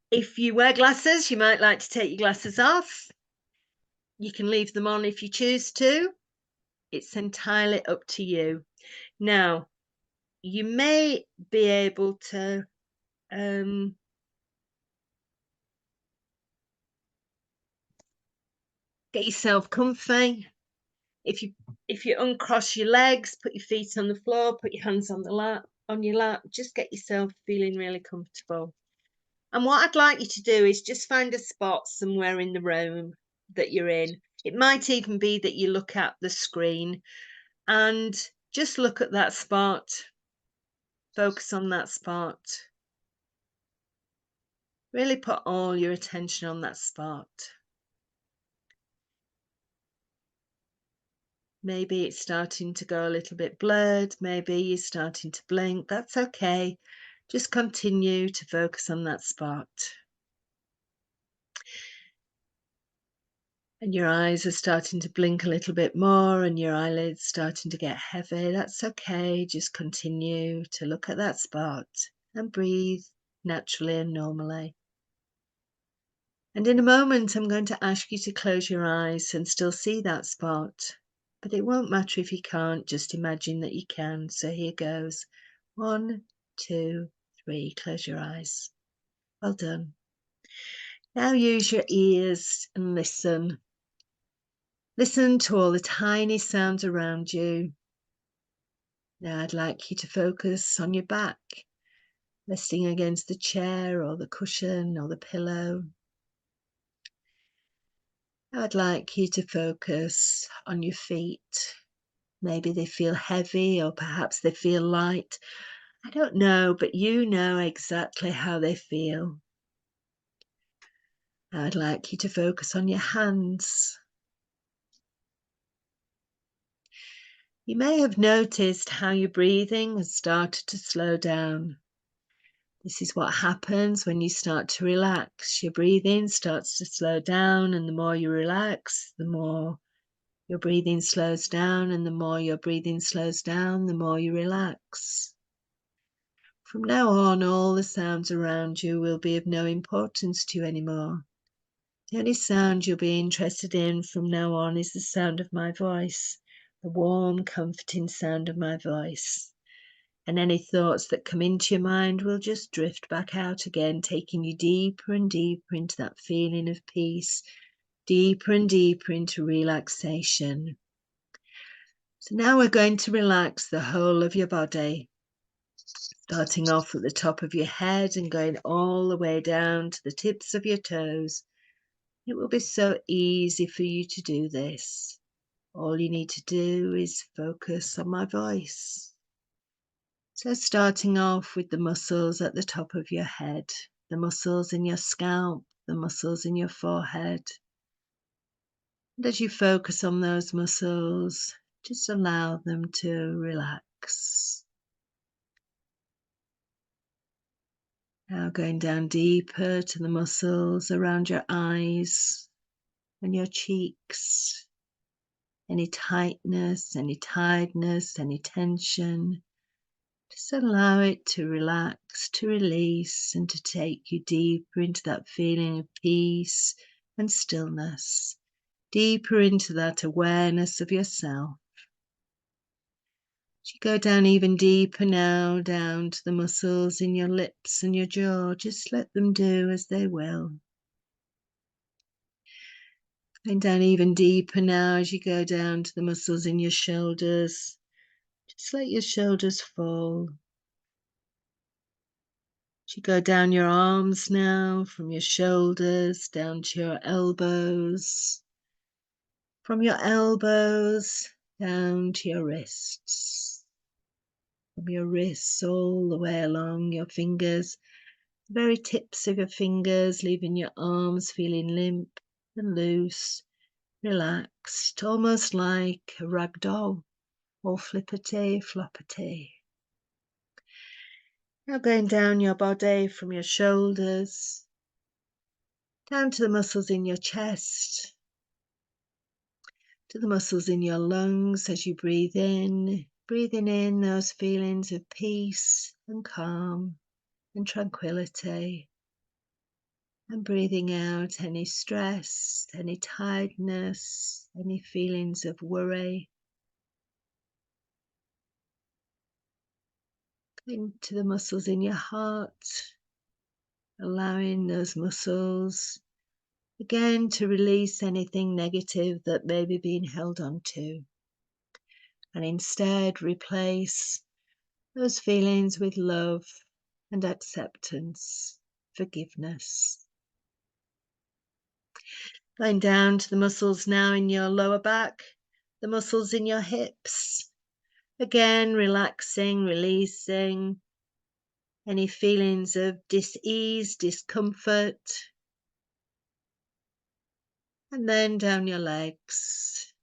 If you wear glasses, you might like to take your glasses off. You can leave them on if you choose to. It's entirely up to you. Now, you may be able to get yourself comfy. If you uncross your legs, put your feet on the floor, put your hands on your lap, just get yourself feeling really comfortable. And what I'd like you to do is just find a spot somewhere in the room that you're in. It might even be that you look at the screen and just look at that spot. Focus on that spot. Really put all your attention on that spot. Maybe it's starting to go a little bit blurred. Maybe you're starting to blink. That's okay. Just continue to focus on that spot. And your eyes are starting to blink a little bit more and your eyelids starting to get heavy. That's okay. Just continue to look at that spot and breathe naturally and normally. And in a moment, I'm going to ask you to close your eyes and still see that spot. But it won't matter if you can't, just imagine that you can. So here goes. 1, 2, 3. Close your eyes. Well done. Now use your ears and listen. Listen to all the tiny sounds around you. Now I'd like you to focus on your back, resting against the chair or the cushion or the pillow. I'd like you to focus on your feet. Maybe they feel heavy or perhaps they feel light. I don't know, but you know exactly how they feel. I'd like you to focus on your hands. You may have noticed how your breathing has started to slow down. This is what happens when you start to relax. Your breathing starts to slow down, and the more you relax, the more your breathing slows down, and the more your breathing slows down, the more you relax. From now on, all the sounds around you will be of no importance to you anymore. The only sound you'll be interested in from now on is the sound of my voice, the warm, comforting sound of my voice. And any thoughts that come into your mind will just drift back out again, taking you deeper and deeper into that feeling of peace, deeper and deeper into relaxation. So now we're going to relax the whole of your body, starting off at the top of your head and going all the way down to the tips of your toes. It will be so easy for you to do this. All you need to do is focus on my voice. So starting off with the muscles at the top of your head, the muscles in your scalp, the muscles in your forehead. And as you focus on those muscles, just allow them to relax. Now going down deeper to the muscles around your eyes and your cheeks. Any tightness, any tiredness, any tension. Just allow it to relax, to release, and to take you deeper into that feeling of peace and stillness, deeper into that awareness of yourself. As you go down even deeper now, down to the muscles in your lips and your jaw, just let them do as they will. Going down even deeper now as you go down to the muscles in your shoulders. Just let your shoulders fall. As you go down your arms now, from your shoulders down to your elbows, from your elbows down to your wrists, from your wrists all the way along your fingers, the very tips of your fingers, leaving your arms feeling limp and loose, relaxed, almost like a rag doll, all flippity floppity. Now going down your body from your shoulders, down to the muscles in your chest, to the muscles in your lungs as you breathe in, breathing in those feelings of peace and calm and tranquility. And breathing out any stress, any tiredness, any feelings of worry. Into the muscles in your heart, allowing those muscles again to release anything negative that may be being held on to, and instead replace those feelings with love and acceptance, forgiveness. Going down to the muscles now in your lower back, the muscles in your hips. Again, relaxing, releasing any feelings of dis-ease, discomfort. And then down your legs,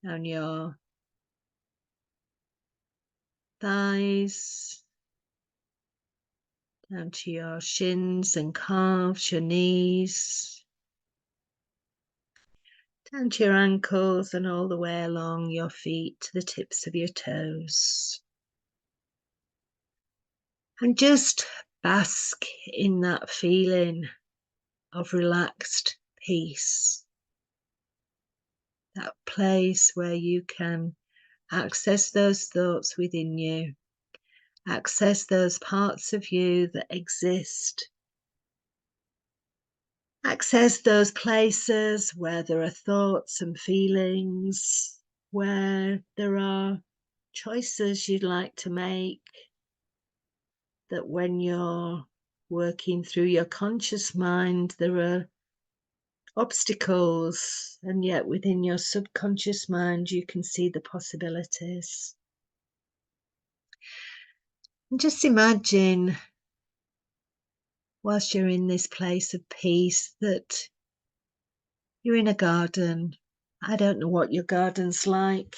down your thighs, down to your shins and calves, your knees, down to your ankles and all the way along your feet to the tips of your toes. And just bask in that feeling of relaxed peace. That place where you can access those thoughts within you, access those parts of you that exist, access those places where there are thoughts and feelings, where there are choices you'd like to make, that when you're working through your conscious mind, there are obstacles, and yet within your subconscious mind you can see the possibilities. And just imagine, whilst you're in this place of peace, that you're in a garden. I don't know what your garden's like.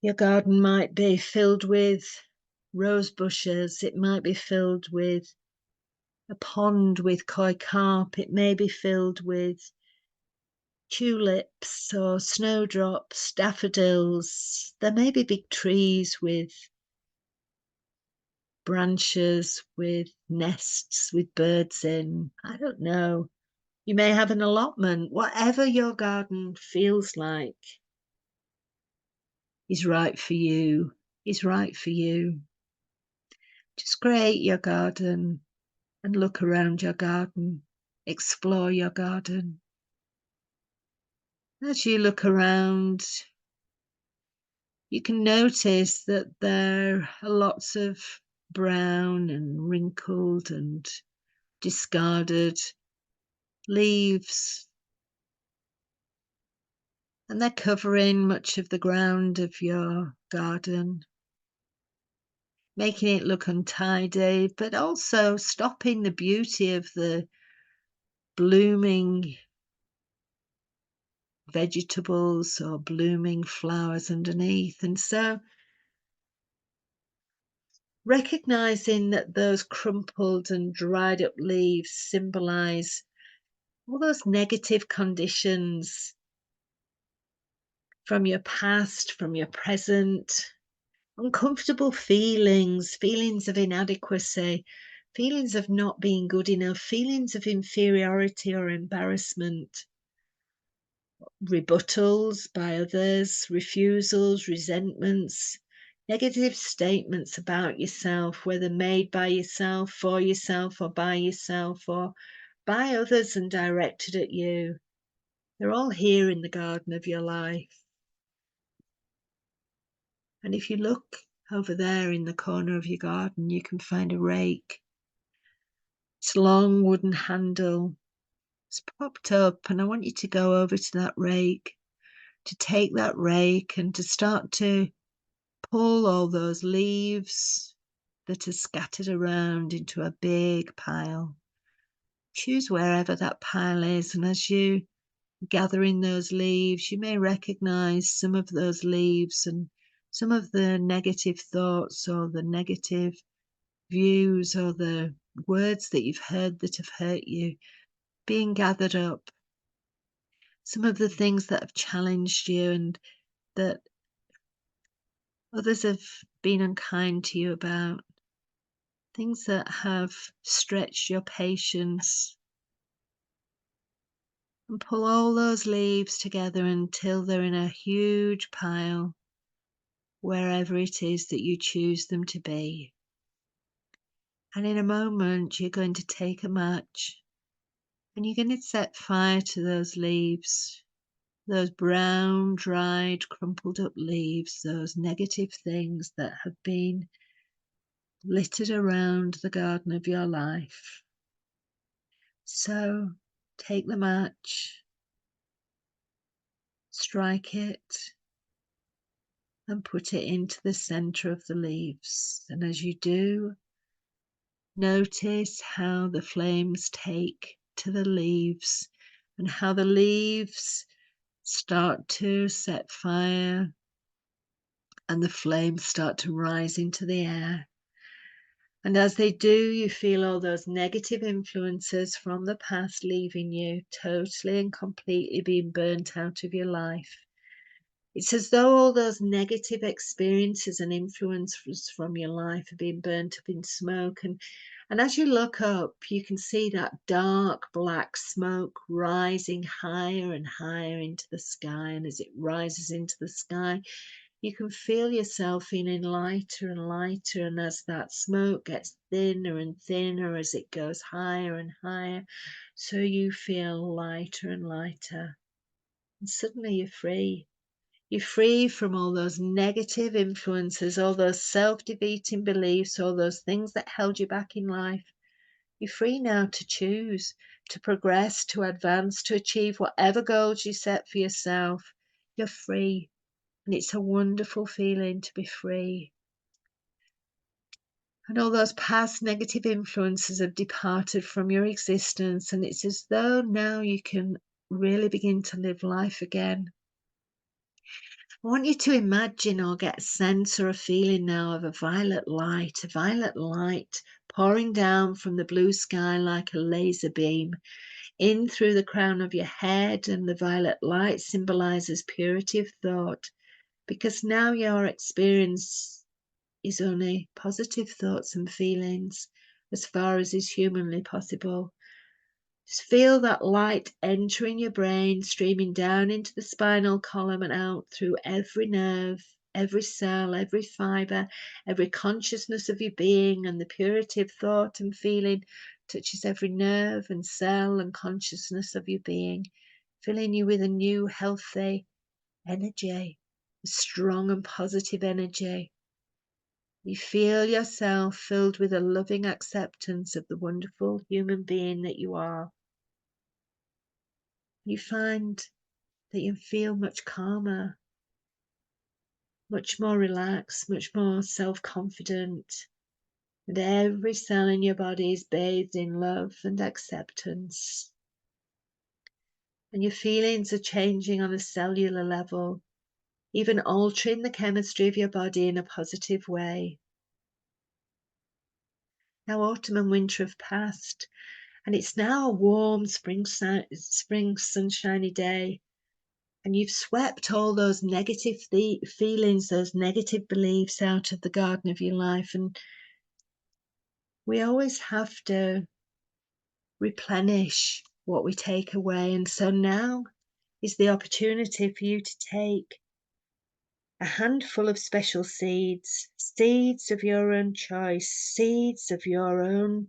Your garden might be filled with rose bushes. It might be filled with a pond with koi carp. It may be filled with tulips or snowdrops, daffodils. There may be big trees with branches, with nests, with birds in. I don't know. You may have an allotment. Whatever your garden feels like is right for you, is right for you. Just create your garden and look around your garden. Explore your garden. As you look around, you can notice that there are lots of brown and wrinkled and discarded leaves, and they're covering much of the ground of your garden, making it look untidy, but also stopping the beauty of the blooming vegetables or blooming flowers underneath. And so recognizing that those crumpled and dried up leaves symbolize all those negative conditions from your past, from your present, uncomfortable feelings, feelings of inadequacy, feelings of not being good enough, feelings of inferiority or embarrassment, rebuttals by others, refusals, resentments, negative statements about yourself, whether made by yourself, for yourself, or by others and directed at you. They're all here in the garden of your life. And if you look over there in the corner of your garden, you can find a rake. It's a long wooden handle. It's propped up, and I want you to go over to that rake, to take that rake and to start to pull all those leaves that are scattered around into a big pile. Choose wherever that pile is, and as you gather in those leaves, you may recognize some of those leaves and some of the negative thoughts or the negative views or the words that you've heard that have hurt you being gathered up. Some of the things that have challenged you and that others have been unkind to you about. things that have stretched your patience, and pull all those leaves together until they're in a huge pile wherever it is that you choose them to be. And in a moment, you're going to take a match and you're going to set fire to those leaves, those brown, dried, crumpled up leaves, those negative things that have been littered around the garden of your life. So take the match, strike it, and put it into the center of the leaves. And as you do, notice how the flames take to the leaves and how the leaves start to set fire and the flames start to rise into the air. And as they do, you feel all those negative influences from the past leaving you, totally and completely being burnt out of your life. It's as though all those negative experiences and influences from your life are being burnt up in smoke. And as you look up, you can see that dark black smoke rising higher and higher into the sky. And as it rises into the sky, you can feel yourself feeling lighter and lighter. And as that smoke gets thinner and thinner, as it goes higher and higher, so you feel lighter and lighter. And suddenly you're free. You're free from all those negative influences, all those self-defeating beliefs, all those things that held you back in life. You're free now to choose, to progress, to advance, to achieve whatever goals you set for yourself. You're free. And it's a wonderful feeling to be free. And all those past negative influences have departed from your existence. And it's as though now you can really begin to live life again. I want you to imagine or get a sense or a feeling now of a violet light pouring down from the blue sky like a laser beam in through the crown of your head. And the violet light symbolizes purity of thought, because now your experience is only positive thoughts and feelings as far as is humanly possible. Just feel that light entering your brain, streaming down into the spinal column and out through every nerve, every cell, every fiber, every consciousness of your being. And the purity of thought and feeling touches every nerve and cell and consciousness of your being, filling you with a new healthy energy, a strong and positive energy. You feel yourself filled with a loving acceptance of the wonderful human being that you are. You find that you feel much calmer, much more relaxed, much more self-confident, and every cell in your body is bathed in love and acceptance. And your feelings are changing on a cellular level, even altering the chemistry of your body in a positive way. Now autumn and winter have passed, and it's now a warm spring sunshiny day. And you've swept all those negative feelings, those negative beliefs out of the garden of your life. And we always have to replenish what we take away. And so now is the opportunity for you to take a handful of special seeds, seeds of your own choice, seeds of your own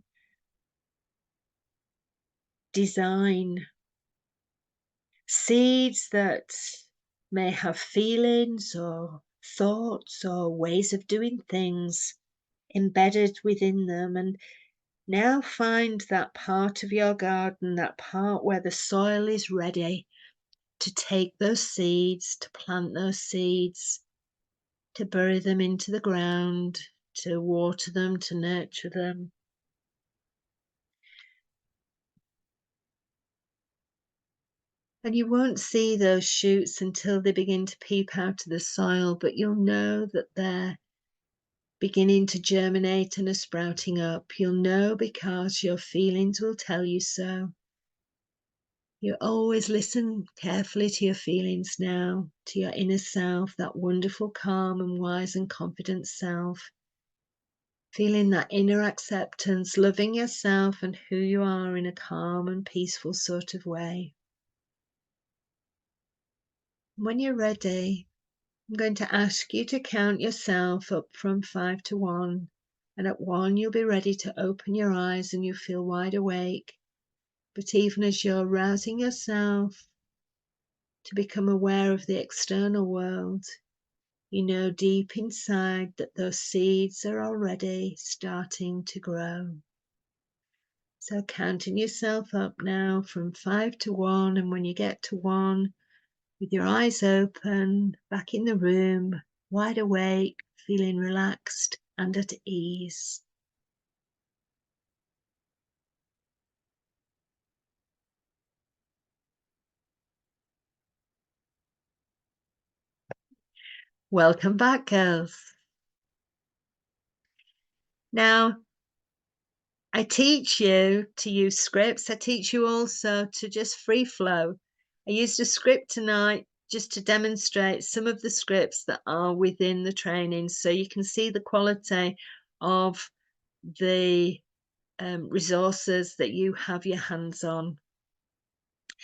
design, seeds that may have feelings or thoughts or ways of doing things embedded within them. And now find that part of your garden, that part where the soil is ready to take those seeds, to plant those seeds, to bury them into the ground, to water them, to nurture them. And you won't see those shoots until they begin to peep out of the soil, but you'll know that they're beginning to germinate and are sprouting up. You'll know because your feelings will tell you so. You always listen carefully to your feelings now, to your inner self, that wonderful, calm and wise and confident self. Feeling that inner acceptance, loving yourself and who you are in a calm and peaceful sort of way. When you're ready, I'm going to ask you to count yourself up from 5 to 1. And at 1, you'll be ready to open your eyes and you feel wide awake. But even as you're rousing yourself to become aware of the external world, you know deep inside that those seeds are already starting to grow. So counting yourself up now from 5 to 1, and when you get to 1, with your eyes open, back in the room, wide awake, feeling relaxed and at ease. Welcome back, girls. Now, I teach you to use scripts. I teach you also to just free flow. I used a script tonight just to demonstrate some of the scripts that are within the training, so you can see the quality of the resources that you have your hands on.